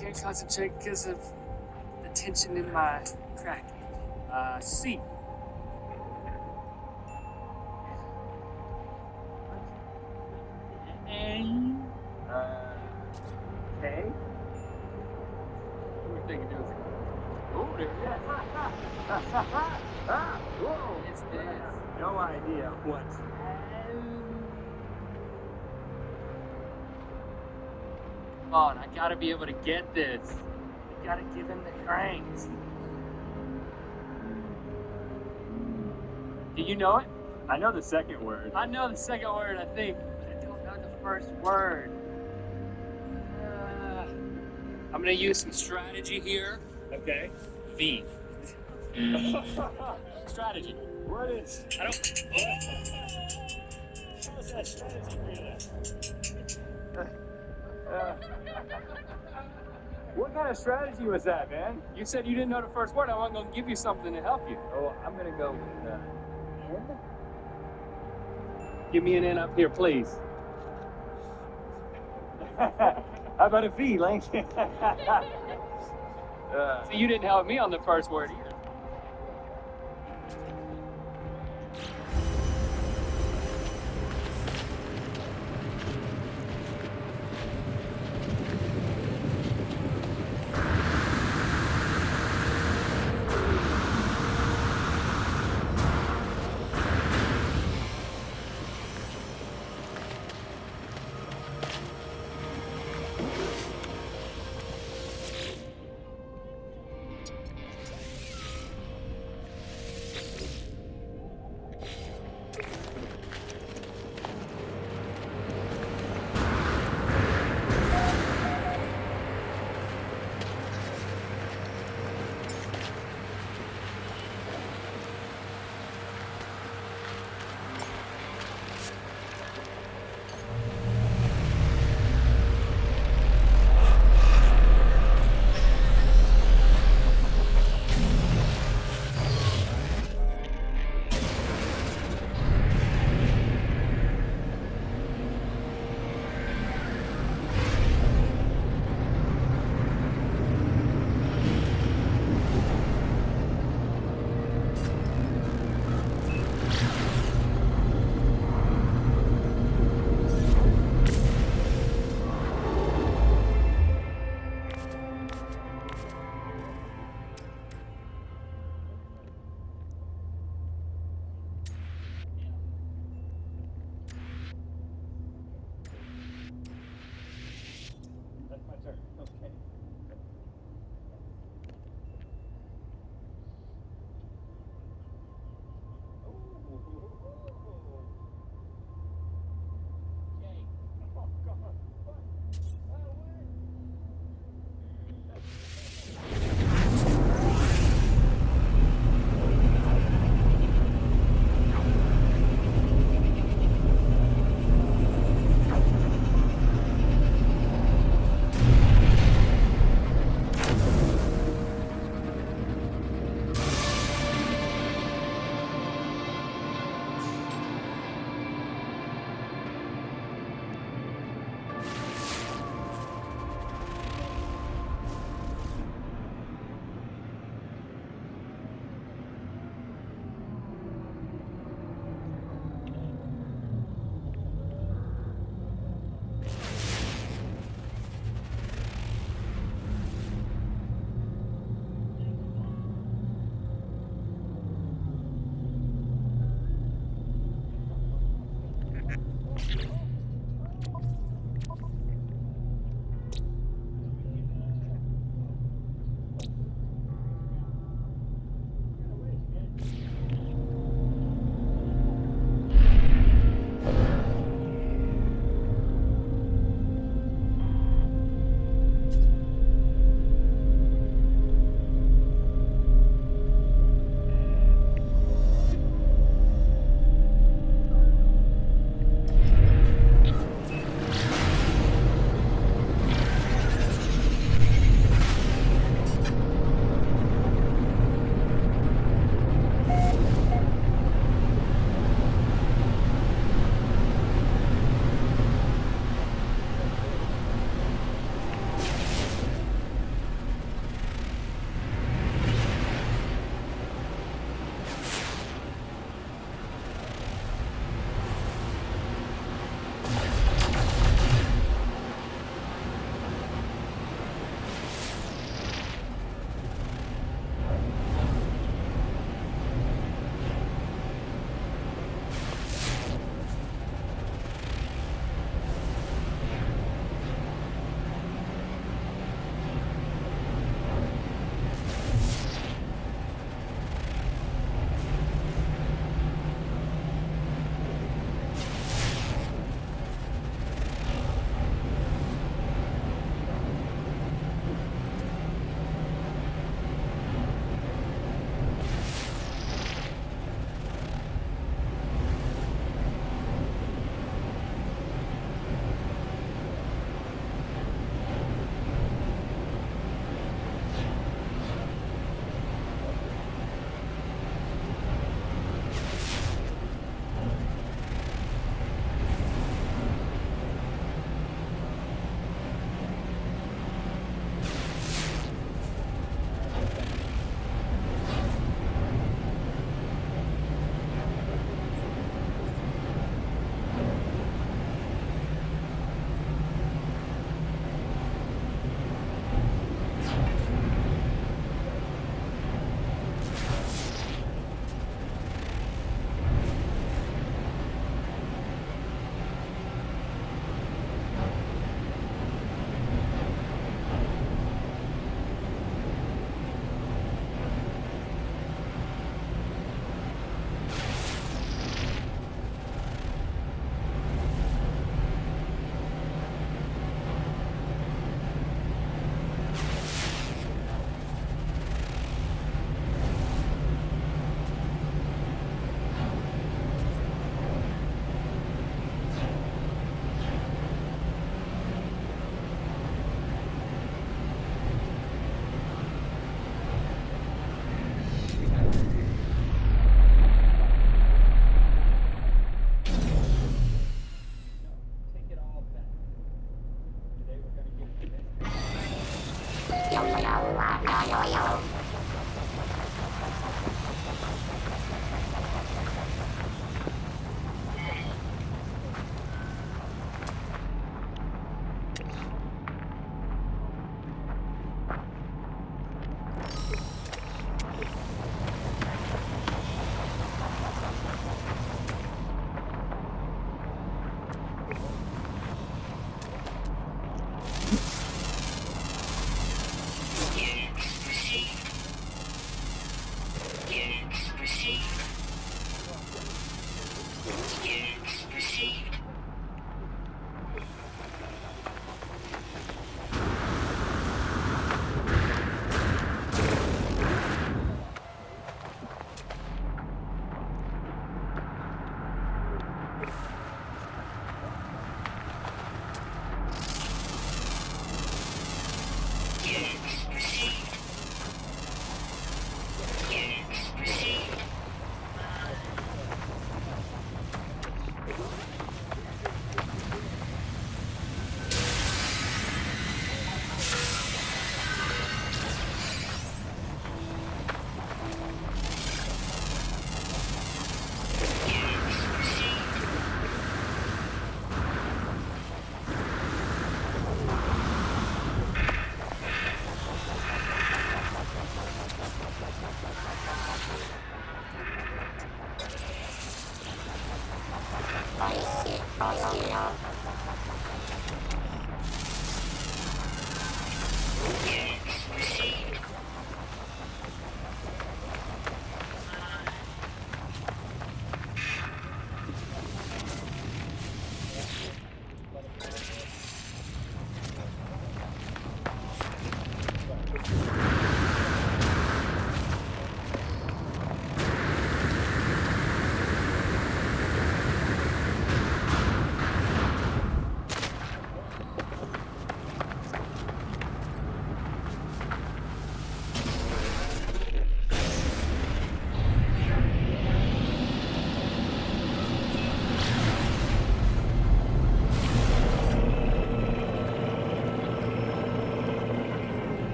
can't concentrate because of the tension in my crack. C. A. K? What were you thinking it was? Oh, there it is. Whoa. It's this. No idea what. Come on, I gotta be able to get this. You gotta give him the cranks. Do you know it? I know the second word. I know the second word, I think, but I don't know the first word. I'm gonna use some strategy here. Okay. V. Strategy. What is? I don't. What's that strategy for you then? What kind of strategy was that, man? You said you didn't know the first word. I wasn't gonna give you something to help you. Oh, I'm gonna go with N. Give me an N up here, please. How about a V, Link? See, you didn't help me on the first word either.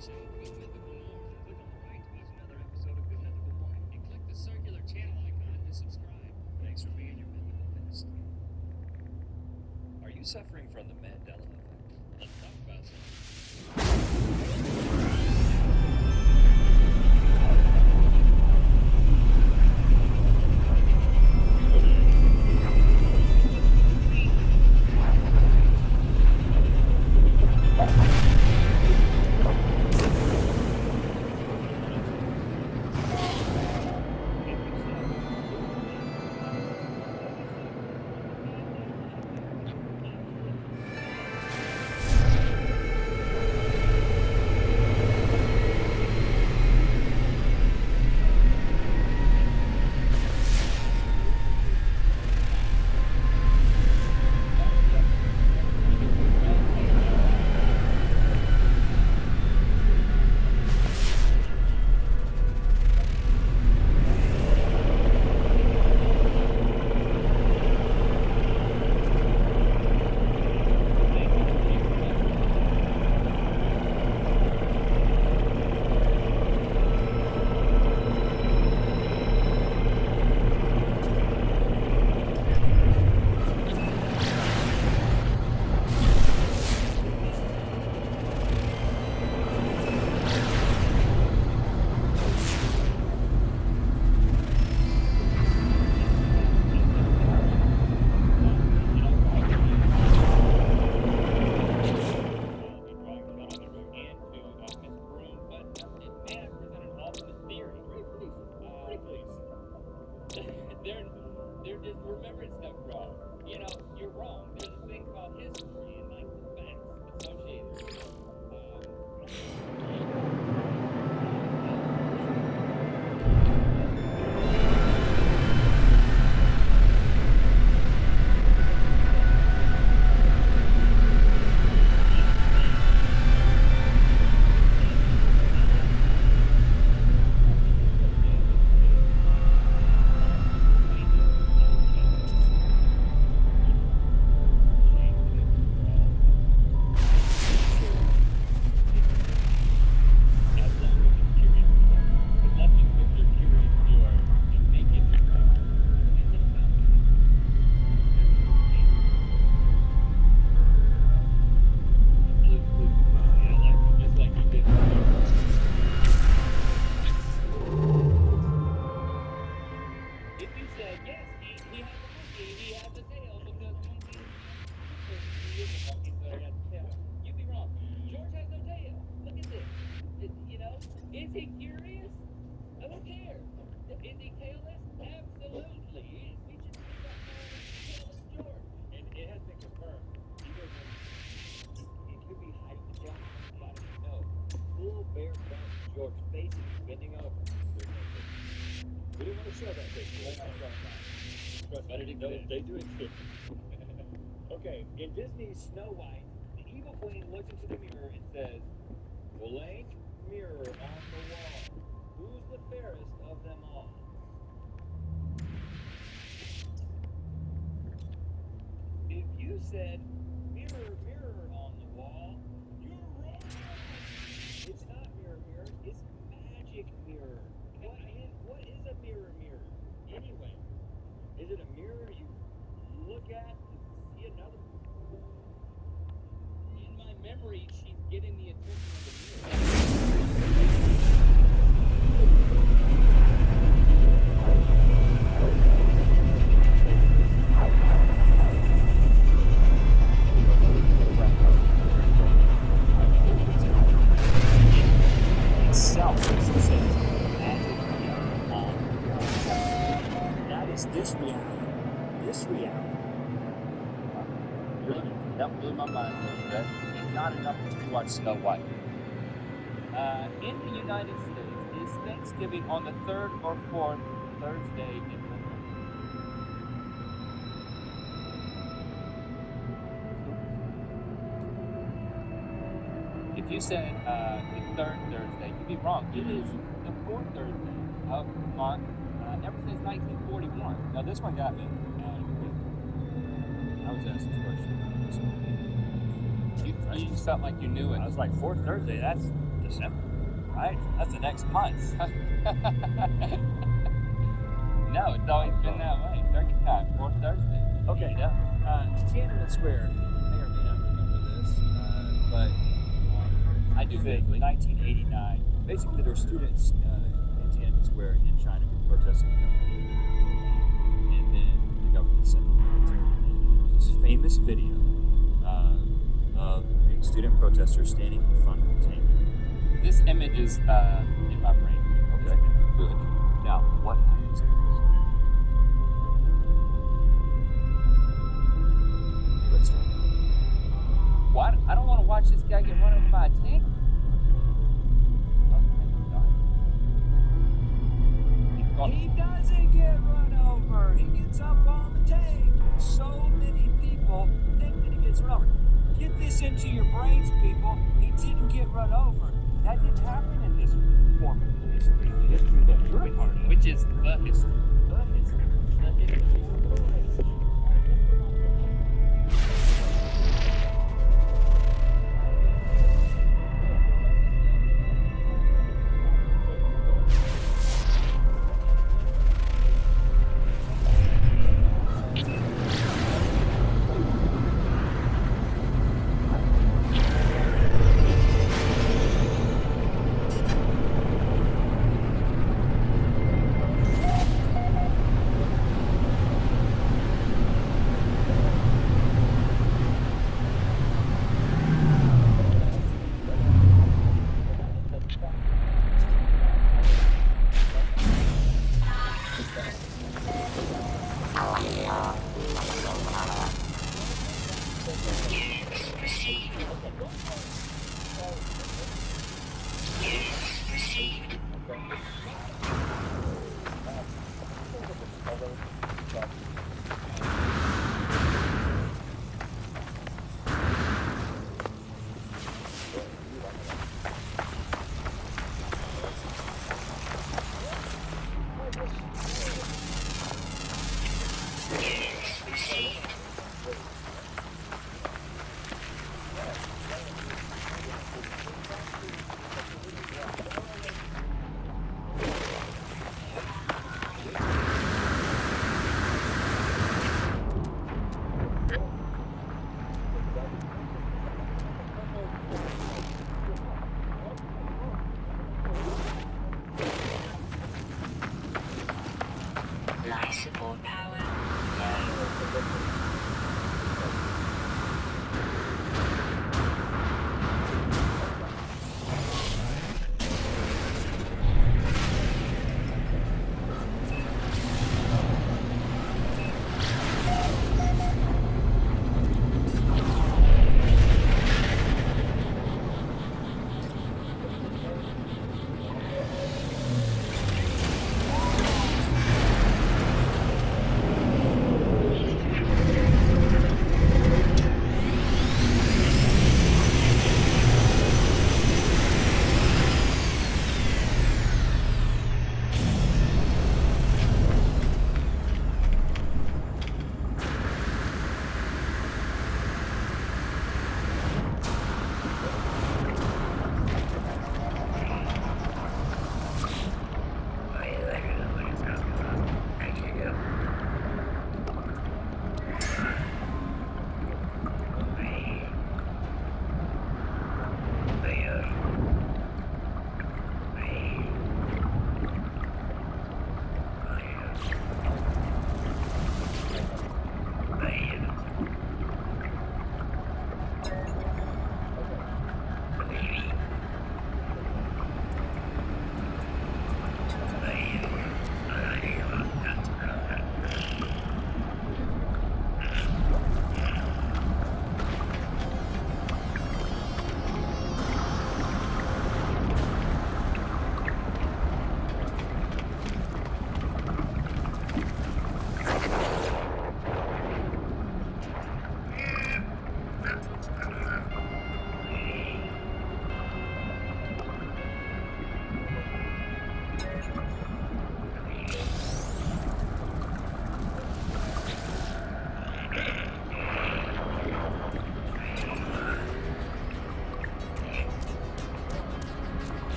So go Mythical More, click on the right to watch another episode of Good Mythical Morning, and click the circular channel icon to subscribe. Thanks for being your mythical best. Are you suffering from the Mandela effect? Let's talk about something. They're just remembering stuff wrong. You know, you're wrong. There's a thing called history and like the facts associated. Is he curious? I don't care. Is he tailless? Absolutely. We should think about tailless George. And it has been confirmed. It could be hiding the jump. How do you know? Full bare front George facing, bending over. We didn't want to show that picture. But it exists. They do exist. Okay, in Disney's Snow White, the evil queen looks into the mirror and says, "Blank mirror on the wall. Who's the fairest of them all?" If you said, "Mirror, mirror on the wall," you're wrong. It's not mirror, mirror. It's magic mirror. What is a mirror, mirror? Anyway, is it a mirror you look at to see another? In my memory, she's getting the attention of the mirror. Itself, as it says, magic mirror on the wall. That is this reality. This reality. That blew my mind. That is not enough to watch Snow White. In the United States, is Thanksgiving on the third or fourth Thursday in November? If you said the third Thursday, you'd be wrong. It is the fourth Thursday of the month ever since 1941. Now this one got me. I was asked this question. You felt like you knew it. I was like, fourth Thursday, that's the December, right? That's the next month. No, it's always been that way. Turkey time, fourth Thursday. Okay. Yeah. Tiananmen Square, you may or may not remember this, but I do think vaguely. 1989, basically there were students in Tiananmen Square in China who were protesting the government. And then the government sent the military in. And there's this famous video of a student protester standing in front of the tank. This image is in my brain. Okay, good. Now, what happens next? Let's find out. What? I don't want to watch this guy get run over by a tank. Oh, thank you, God. He's going. He doesn't get run over. He gets up on the tank. So many people think that he gets run over. Get this into your brains, people. He didn't get run over. That didn't happen in this form of history. The history that you're a part of. Which is the history. The history. The history.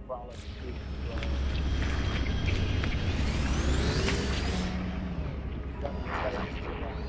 frolic to and fro. Something's gotta be going on.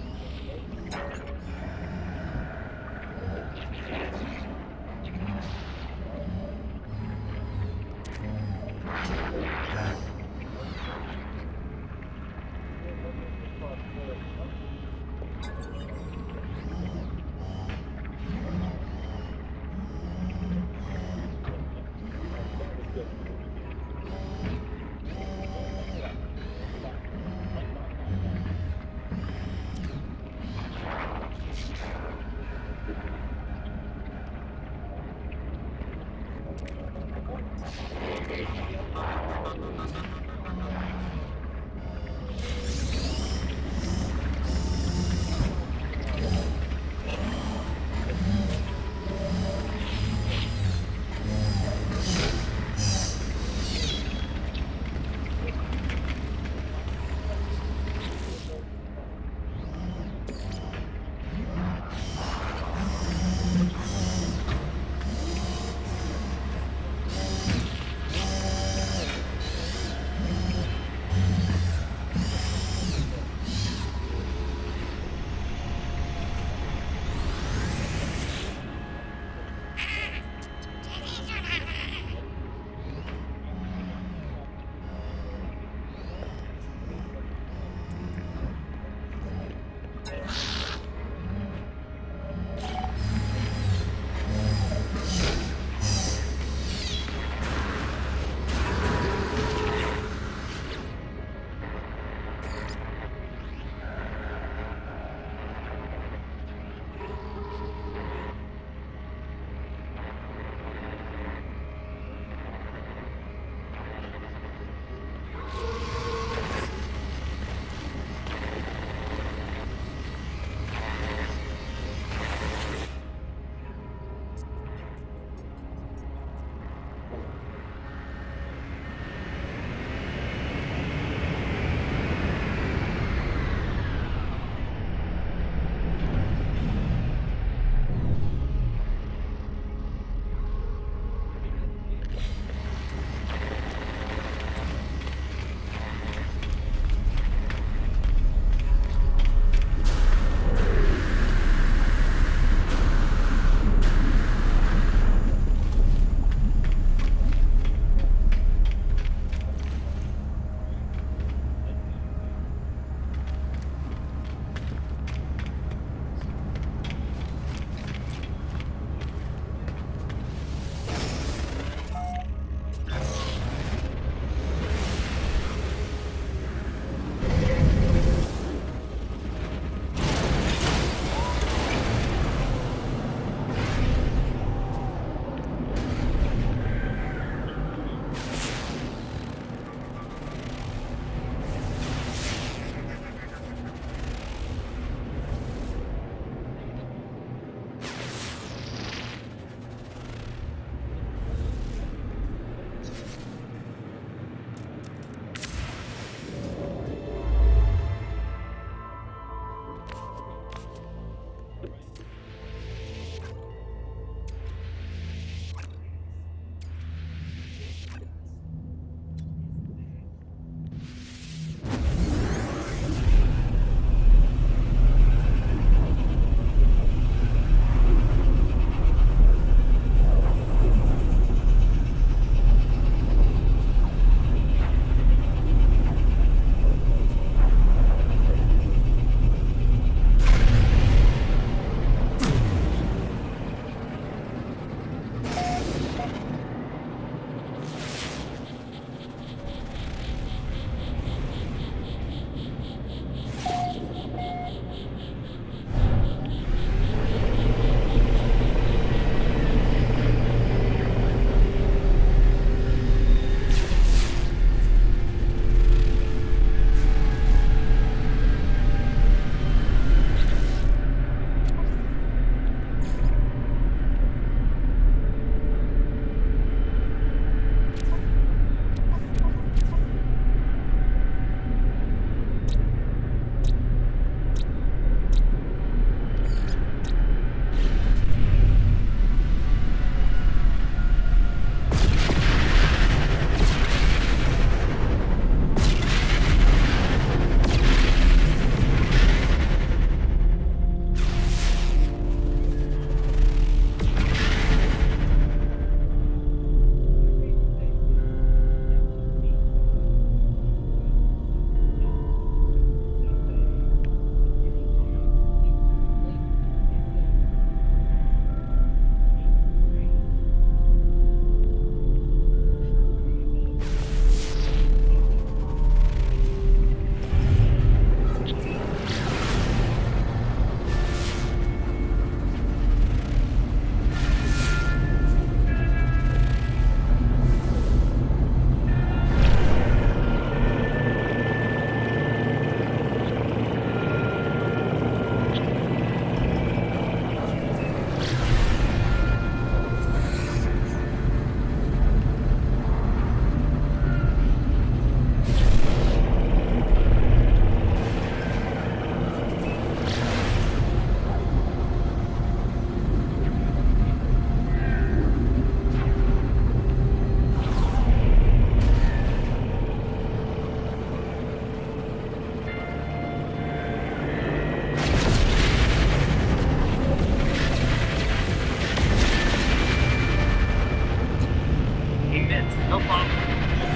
No problem.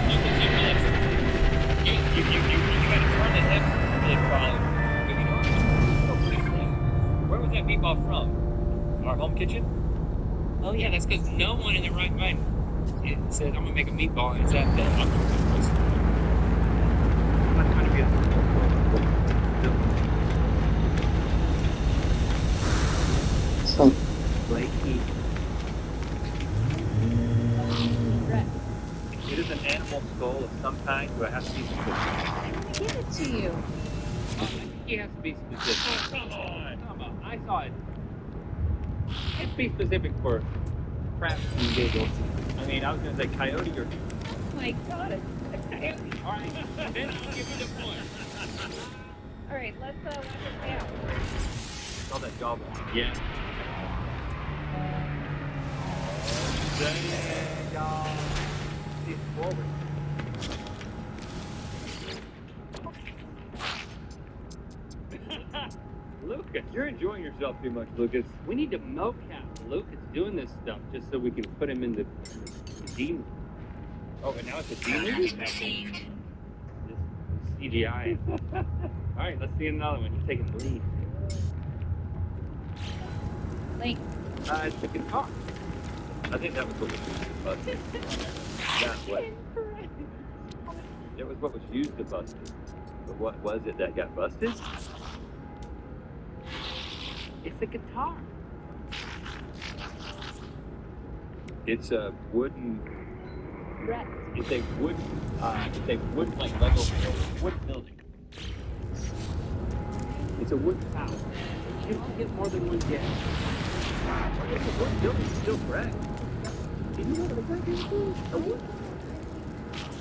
You can give me this. You gotta turn the hip really follow. But you know what? Oh, pretty thing. Where was that meatball from? Our home kitchen? Oh yeah, that's because no one in their right mind it says I'm gonna make a meatball and it's at the octopus place. I'm trying to get flaky. Brett, It is an animal skull of some kind. Do I have to be specific? I'm gonna give it to you. I think he has to be specific. Come on. I saw it. Let's be specific for craps and giggles. I mean, I was going to say coyote or... Oh my god, it's a coyote. All right, then I'll give you the point. All right, let's watch it play out. Saw that gobble. Yeah. Dang, y'all. See it forward. Lucas, You're enjoying yourself too much, Lucas. we need to mocap Lucas doing this stuff just so we can put him in the D movie. Oh, and now it's a demon? This CGI. All right, let's see another one. You're taking the lead. Like, It's the guitar. I think that was what was used to bust it. That's what. incorrect. It was what was used to bust it. But what was it that got busted? It's the guitar. It's a wooden. Brett, It's a wood. It's a wood like Lego wood building. It's a wood house. You don't get more than one guess. It's a wood building. It's still correct. Did you know what a word is? A wood.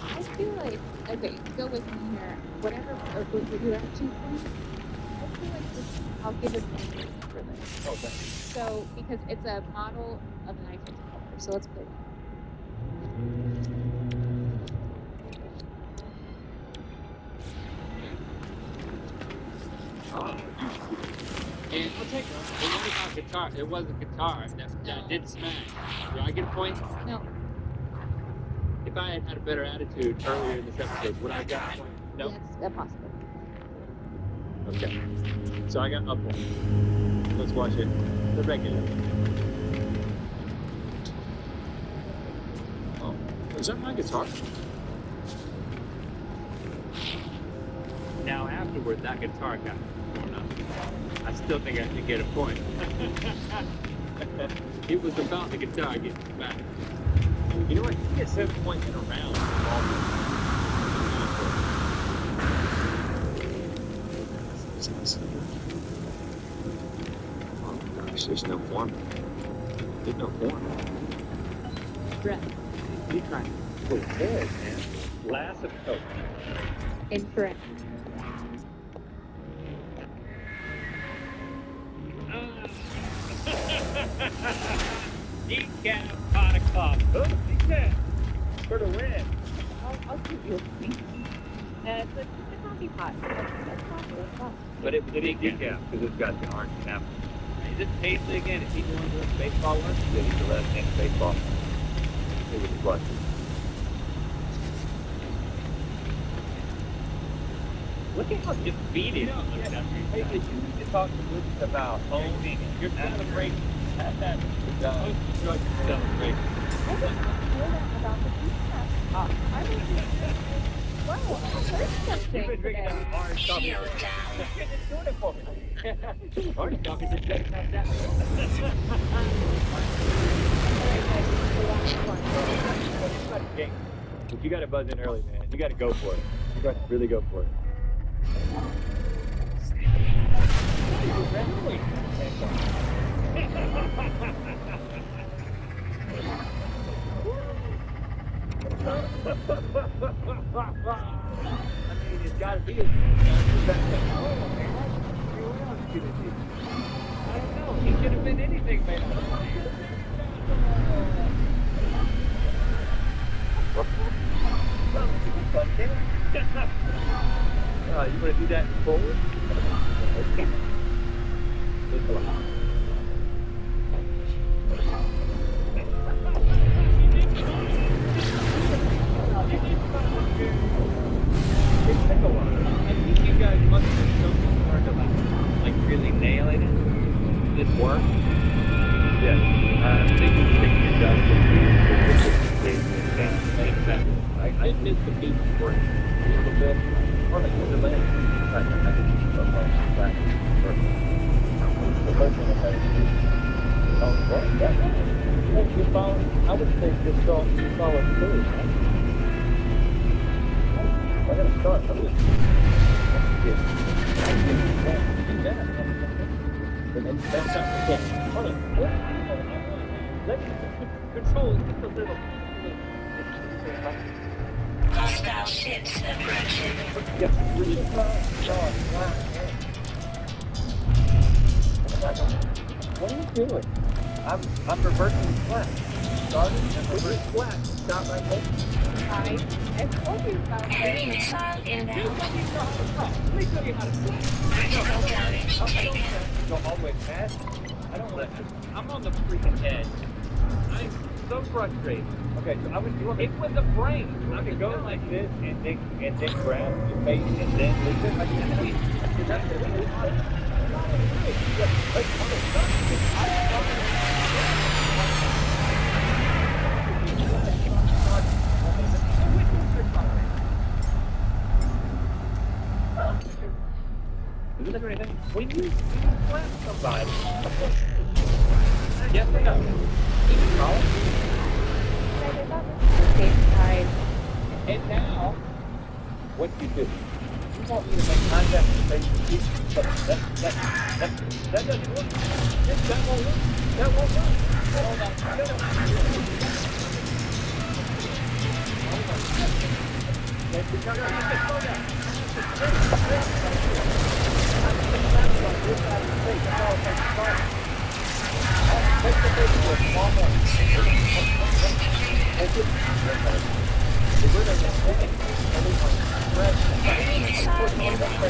I feel like, okay, go with me here. Whatever, or what you're at 2 points, I feel like I'll give it 1 point for this. Oh, thank you. So, because it's a model of an Eiffel Tower, so let's play that. And I'll take it. It wasn't a guitar. It was a guitar that did smash. Do I get a point? No, If I had had a better attitude earlier in this episode, would I have got a point? No. that's possible. Okay. So I got a point. Let's watch it. The regular. Oh, is that my guitar? Now afterward, that guitar got torn up. I still think I should get a point. It was about the guitar getting smashed. You know what? You get 7 points in a round. Oh gosh, there's no form. There's no form. Brett, You trying to pull head, man. Glass of Coke. incorrect. Decaf pot of coffee. Oh, decaf. For the win. I'll give you a point. It's a coffee pot. That's coffee. But it is decaf because it's got the orange cap. Is it Paisley again? Is he the one doing the baseball work? Yeah, he's the left-handed baseball. It was clutch. Look at how defeated. Hey, did you need to talk to Lucas about owning You're celebrating. that Post-construction celebration. I didn't know that about the pizza. I was wow, I heard something You've been drinking today. that orange coffee. You're doing it for me. Orange coffee just doesn't have that. But you got to buzz in early, man. You got to go for it. You got to really go for it. I mean, it's got to be. I don't know. He could have been anything, man. You want to do that forward? Okay. This one. might miss the beach break a little bit. Or like the land. I think it's so far back. The whole thing about it. Oh, right, that way. Well, you found, I would say just follow through, right? I gotta start. I'm gonna get do that. But then that's something again. Hold on. Let me control just a little. Hostile ships approaching. Yeah, really what are you doing? I'm reversing flat. Started and reverse flat. Stop right there. I told you about Enemy it. missile inbound. Let me show you how to fly. Critical damage taken. Go all the way past. I don't let you. I'm on the freaking edge. I'm so frustrated. Okay, so I would do it with the brain. I could go like this and then grab your face and then leave it like that. That's the way it's on. Is there anything? When you slap somebody, yes or no? Even call and now, what do? You want me to make contact with the patient, but that doesn't work. That won't work. That won't work. Hold on. Let's go down. Slow down. Take the face to a small one. Enemy missile inbound.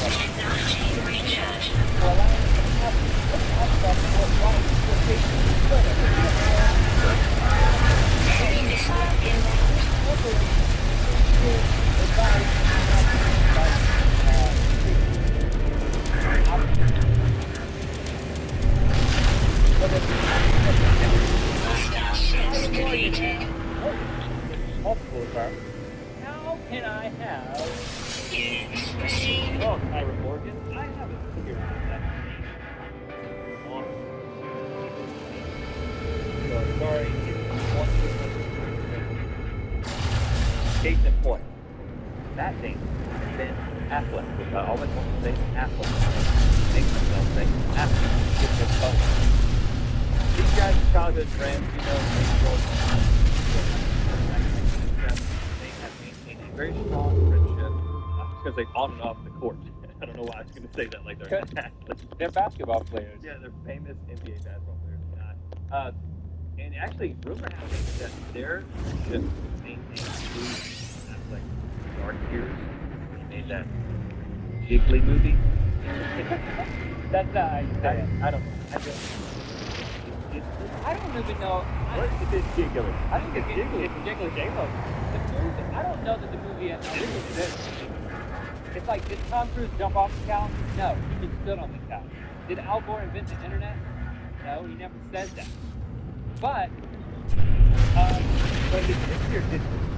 Technology recharge. Enemy missile inbound. Hostile ships defeated. Multiple car. How can I have? Units received. Oh, Ira Morgan, I haven't figured out that. So sorry, it's one case in point. That thing has been Affleck, which I always want to say Affleck. Make myself say Affleck. Get this up. These guys are childhood friends, you know, they have maintained a very strong friendship. I was going to say on and off the court. I don't know why I was going to say that like they're athletes. They're basketball players. Yeah, they're famous NBA basketball players. And actually, rumor has it that their friendship maintained through like dark years. They made that Jiggly movie. That's I don't I don't even know. What is it Jiggly? I think it's Jiggly. It's Jiggly J-Lo. The movie, I don't know that the movie has anything to do. It's like, did Tom Cruise jump off the couch? No, he stood on the couch. Did Al Gore invent the internet? No, he never said that. But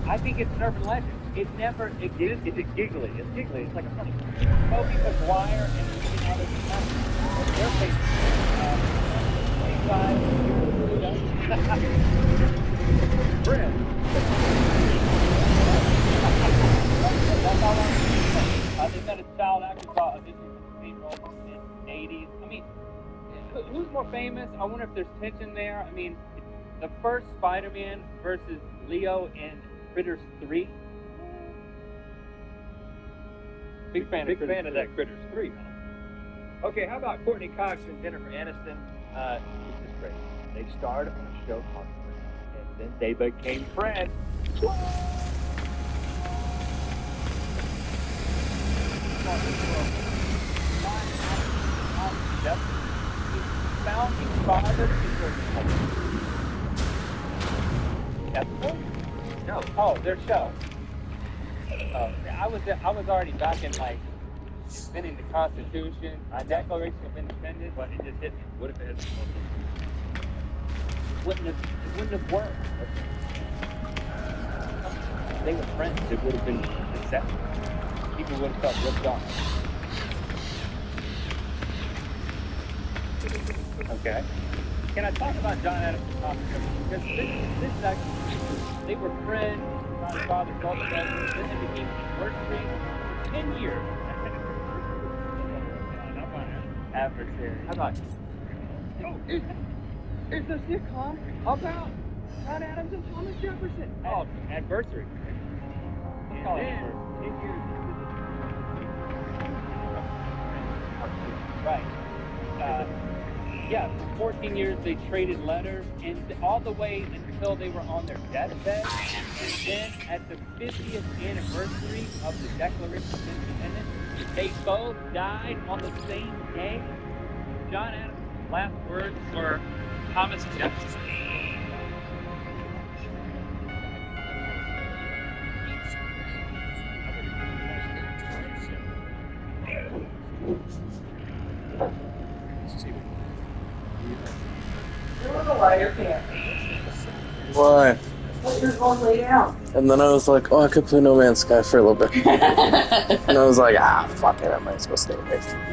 I think it's an urban legend. It never exists. It's giggly. It's giggly. It's like a funny. Toby Maguire and Leonardo DiCaprio. They're basically 25 years Brent. That's how long they met a child actor called audition for the main role in the 80s. I mean, who's more famous? I wonder if there's tension there. I mean, the first Spider-Man versus Leo in Critters 3. Big fan of that Critters 3, huh? Okay, how about Courtney Cox and Jennifer Aniston? This is great. They starred on a show called Friends, and then they became friends. Founding father No. Oh, their show. I was already back in like defending the Constitution, Declaration of Independence, but it just hit me. What if it had been it wouldn't have worked. They were friends. It would have been successful. People would have felt ripped off. Okay. Can I talk about John Adams and Thomas Jefferson? Because this is actually, they were friends, founding fathers, both brothers, then they became anniversary for 10 years. Adversary. How about there's a sitcom about John Adams and Thomas Jefferson. Oh, adversary. And then 10 years into the right. Yeah, for 14 years they traded letters, and all the way until they were on their deathbed. And then at the 50th anniversary of the Declaration of Independence, they both died on the same day. John Adams' last words were Thomas Jefferson. Why? You're going to lay down. And then I was like, oh, I could play No Man's Sky for a little bit. And I was like, fuck it, I might as well stay away from you.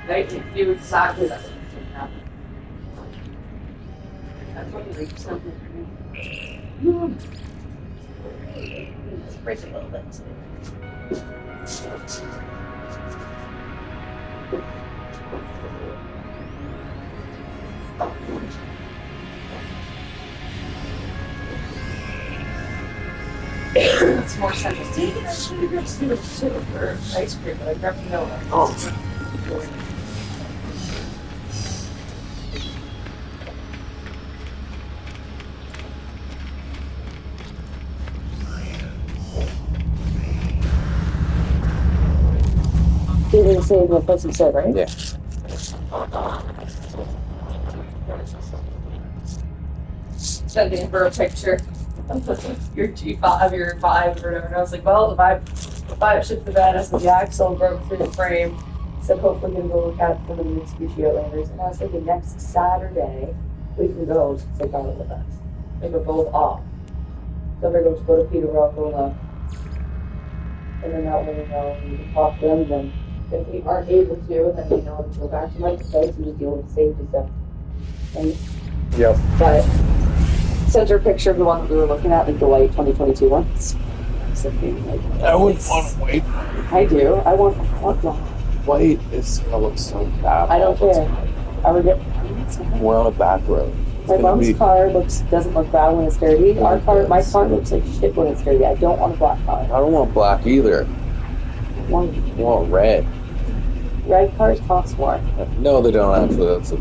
They can do exactly that. That's what you like something for me. Let's break it a little bit. It's more central. Do you think I should have grabbed sugar for ice cream, but I grabbed vanilla. Oh. You're going to say what person said, right? Yeah. Sending her a picture of your G5, your 5 or whatever. And I was like, well, the 5 shipped the badass and the axle broke through the frame. So hopefully we're going to go look at some of the Mitsubishi Outlanders. And I was thinking next Saturday we can go take out with us. And we're both off. So we're going to go to Peterborough, go look. And then that way we know we can talk to them. And then if we aren't able to, then we know to go back to my place and just deal with the safety stuff. And, Yep. but sent her a picture of the one that we were looking at, like the white 2022 one. Something like I wouldn't want to wait. I do. I want one. White is going to look so bad. I don't care. I would get. We're on a back road. My mom's car doesn't look bad when it's dirty. My car looks like shit when it's dirty. I don't want a black car. I don't want black either. I want red. Red cars cost more. No, they don't actually. That's a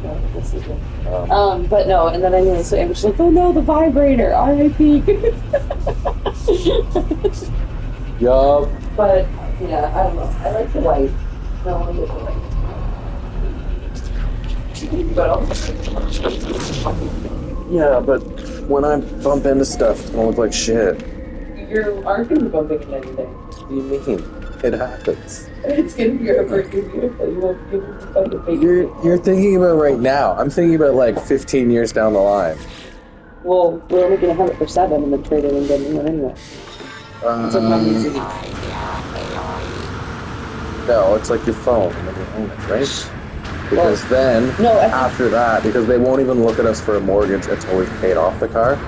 No, this is it. But no, and then anyway, so Amber's like, oh no, the vibrator, R.I.P. Yup. But yeah, I don't know. I like the white. No, I like the white. Yeah, but when I bump into stuff, it's gonna look like shit. You aren't gonna be bumping into anything. What do you mean? It happens. It's gonna be beautiful. You won't give me fucking face. You're thinking about right now. I'm thinking about like 15 years down the line. Well, we're only gonna have it for 7 and then trade it and get a new one anyway. It's like my music. No, it's like your phone when you own it, right? because then No, I think. after that, because they won't even look at us for a mortgage until we've paid off the car.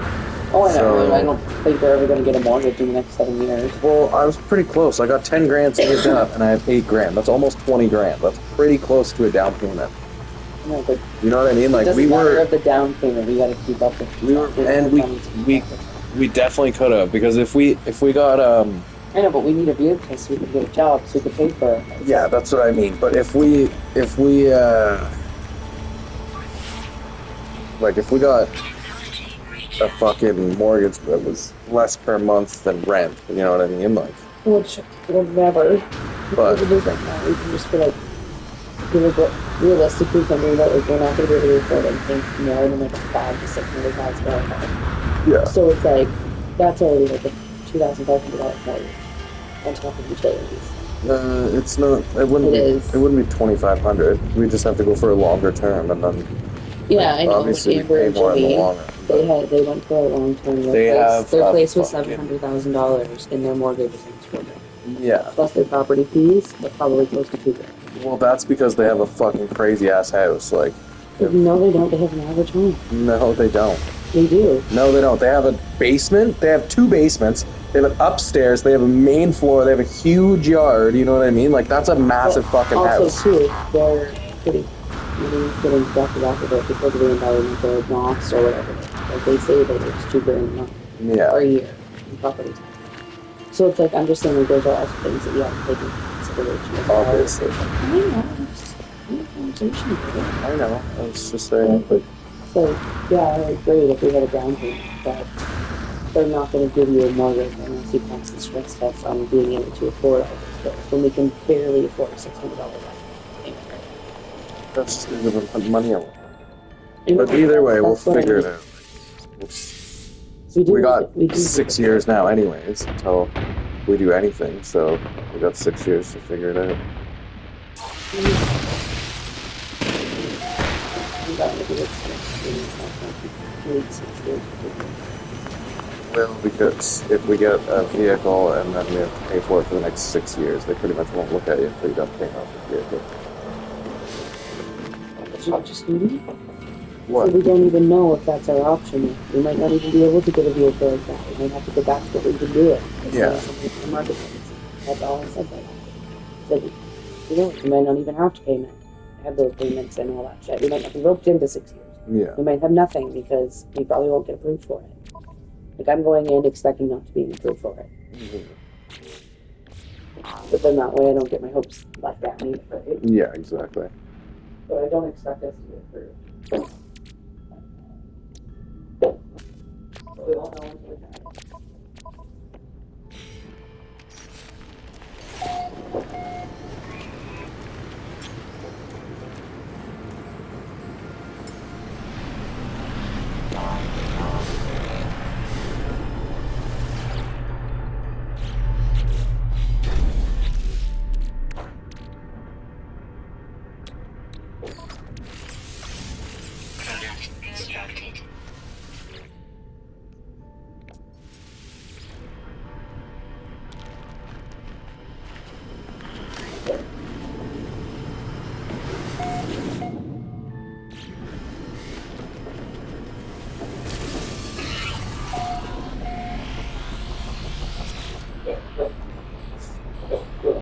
Oh, I know. So- I don't think they're ever going to get a mortgage in the next 7 years. Well, I was pretty close. I got 10 grand saved up, and I have 8 grand. That's almost 20 grand. That's pretty close to a down payment. No, but You know what I mean? it Like doesn't we matter were, of the down payment. We got to keep up with. we were, and we definitely could have, because if we got I know, but we need a vehicle so we can get a job, so we can pay for it. yeah, that's what I mean. But if we like if we got a fucking mortgage that was less per month than rent, you know what I mean? Like, Which will never. But- It is right now. We can just be like, realistically thinking about like we're not going to be able to afford anything more than like a $500,000 to $600,000 house. yeah, So it's like that's already like a $2,500 mortgage on top of utilities. it's not. It wouldn't It be. is. It wouldn't be 2,500. We just have to go for a longer term, and then Yeah, I know. obviously we Amber pay and more in the Jimmy, long run. they went for a long term. They have Their a place was fucking- $700,000 and their mortgage was almost $4,000. Yeah. Plus their property fees, but probably close to $2,000. Well, that's because they have a fucking crazy ass house. Like, No, they don't. They have an average home. no, they don't. They do. No, they don't. They have a basement. They have 2 basements. They have an upstairs. They have a main floor. They have a huge yard. You know what I mean? Like, that's a massive fucking Also, house. too, they're pretty getting back to back with it because of the environmental NOx or whatever. Like they say that it's $2,000 a month or Yeah. a year in property tax. So it's like I'm just saying like those are also things that you have to take into consideration as well. Obviously. I know. I'm just having a conversation about it. I know. I was just saying. But So yeah, I agree if we had a down payment, but they're not going to give you a mortgage unless you pass the stress test on being able to afford all those bills. When we can barely afford a $600 payment. that's just because of the money I want. And But either way, we'll that's what I figure it mean. out. We do We need got to- we do 6 need to- years now, anyways, until we do anything. So we got 6 years to figure it out. We got to do it Well, because if we get a vehicle and then we have to pay for it for the next 6 years, they pretty much won't look at you until you don't pay off the vehicle. just need it. So What? we don't even know if that's our option yet. We might not even be able to get a vehicle like that. We might have to go back to what we've been doing. Yeah. Something in the marketplace. That's all I said right now. So, you know, we might not even have to have those payments and all that shit. We might not be roped into 6 years. Yeah. We might have nothing because we probably won't get approved for it. Like I'm going in expecting not to be approved for it. But then that way I don't get my hopes left at me, right? Yeah, exactly. But I don't expect us to get approved. But we won't know until